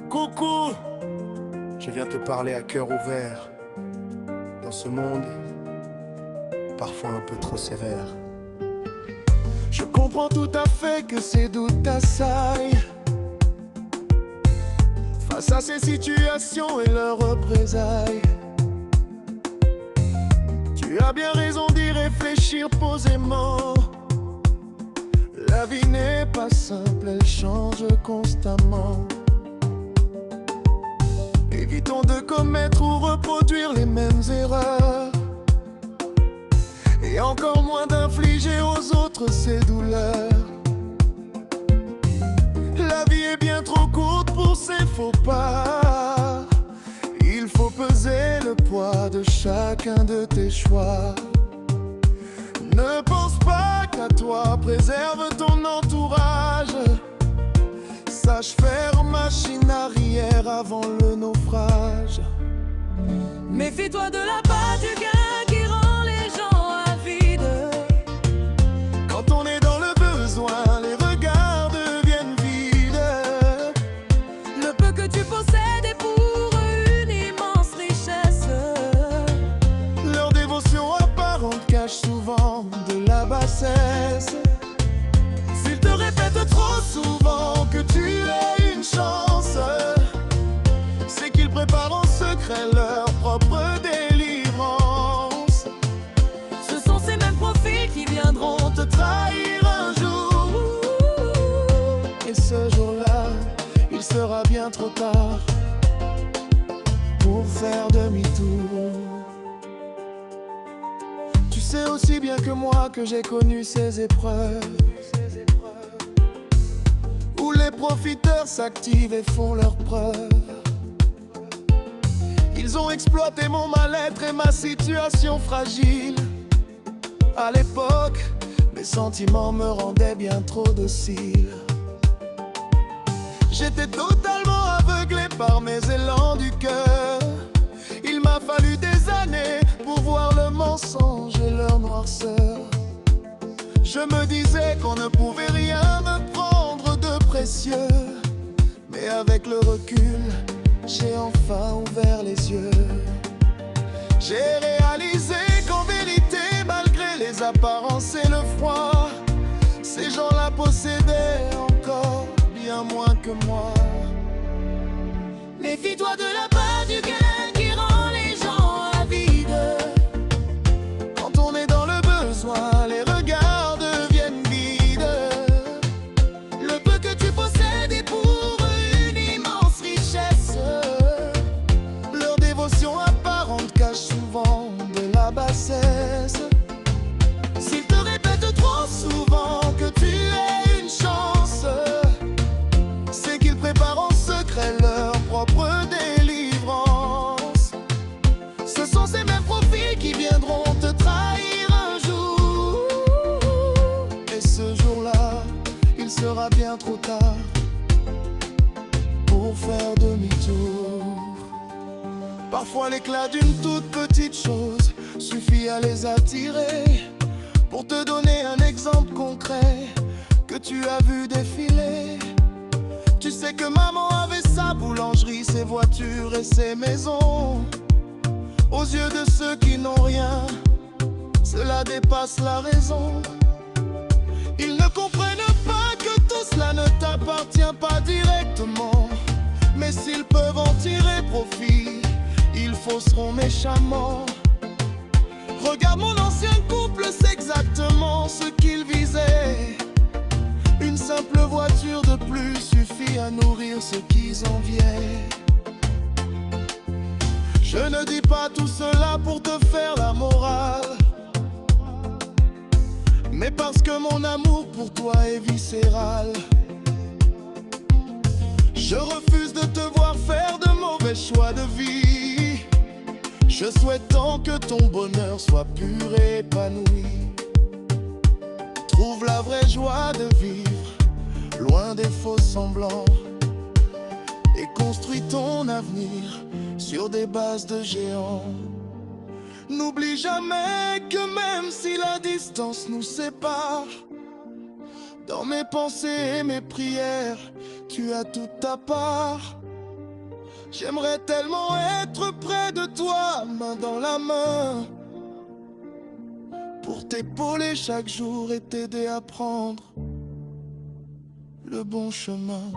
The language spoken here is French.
Coucou, je viens te parler à cœur ouvert. Dans ce monde, parfois un peu trop sévère. Je comprends tout à fait que ces doutes t'assaillent face à ces situations et leurs représailles. Tu as bien raison d'y réfléchir posément. La vie n'est pas simple, elle change constamment. Évitons de commettre ou reproduire les mêmes erreurs, et encore moins d'infliger aux autres ces douleurs. La vie est bien trop courte pour ces faux pas. Il faut peser le poids de chacun de tes choix. Ne pense pas qu'à toi, préserve ton entourage. Sache faire machine arrière avant le naufrage. Méfie-toi de la pâte du gain qui rend les gens avides. Quand on est dans le besoin, les regards deviennent vides. Le peu que tu possèdes est pour eux une immense richesse. Leur dévotion apparente cache souvent de la bassesse. S'ils te répètent trop souvent que tu es une chance, c'est qu'ils préparent en secret leur propre délivrance. Ce sont ces mêmes profils qui viendront te Trahir un jour, et ce jour-là, il sera bien trop tard pour faire demi-tour. Tu sais aussi bien que moi que j'ai connu ces épreuves, où les profiteurs s'activent et font leurs preuves. Ils ont exploité mon mal-être et ma situation fragile. À l'époque, mes sentiments me rendaient bien trop docile. J'étais totalement aveuglé par mes élans du cœur. Il m'a fallu des années pour voir le mensonge et leur noirceur. Je me disais qu'on ne pouvait rien me prendre de précieux, mais avec le recul, j'ai enfin ouvert les yeux. J'ai réalisé qu'en vérité, malgré les apparences et le froid, ces gens-là possédaient encore bien moins que moi. Méfie-toi de la pâte du gain qui rend les gens avides. Quand on est dans le besoin, les regards deviennent vides. Le peu que tu possèdes est pour eux une immense richesse. Leur dévotion apparente cache souvent de la bassesse. S'ils te répètent trop souvent Que tu es une chance, c'est qu'ils préparent en secret leur propre délivrance. Ce sont ces mêmes profils qui viendront te trahir un jour, et ce jour-là, il sera bien trop tard pour faire demi-tour. Parfois l'éclat d'une toute petite chose suffit à les attirer. Pour te donner un exemple concret que tu as vu défiler, tu sais que maman avait sa boulangerie, ses voitures et ses maisons. Aux yeux de ceux qui n'ont rien, cela dépasse la raison. Ils ne comprennent pas que tout cela ne t'appartient pas directement, mais s'ils peuvent en tirer profit, ils fausseront méchamment. Regarde mon ancien couple, c'est exactement ce qu'il visait. Une simple voiture de plus suffit à nourrir ceux qu'ils enviaient. Je ne dis pas tout cela pour te faire la morale, mais parce que mon amour pour toi est viscéral. Je refuse de te voir faire de mauvais choix de vie. Je souhaite tant que ton bonheur soit pur et épanoui. Trouve la vraie joie de vivre, loin des faux semblants, et construis ton avenir sur des bases de géants. N'oublie jamais que même si la distance nous sépare, dans mes pensées et mes prières, tu as toute ta part. J'aimerais tellement être près de toi, main dans la main, pour t'épauler chaque jour et t'aider à prendre le bon chemin.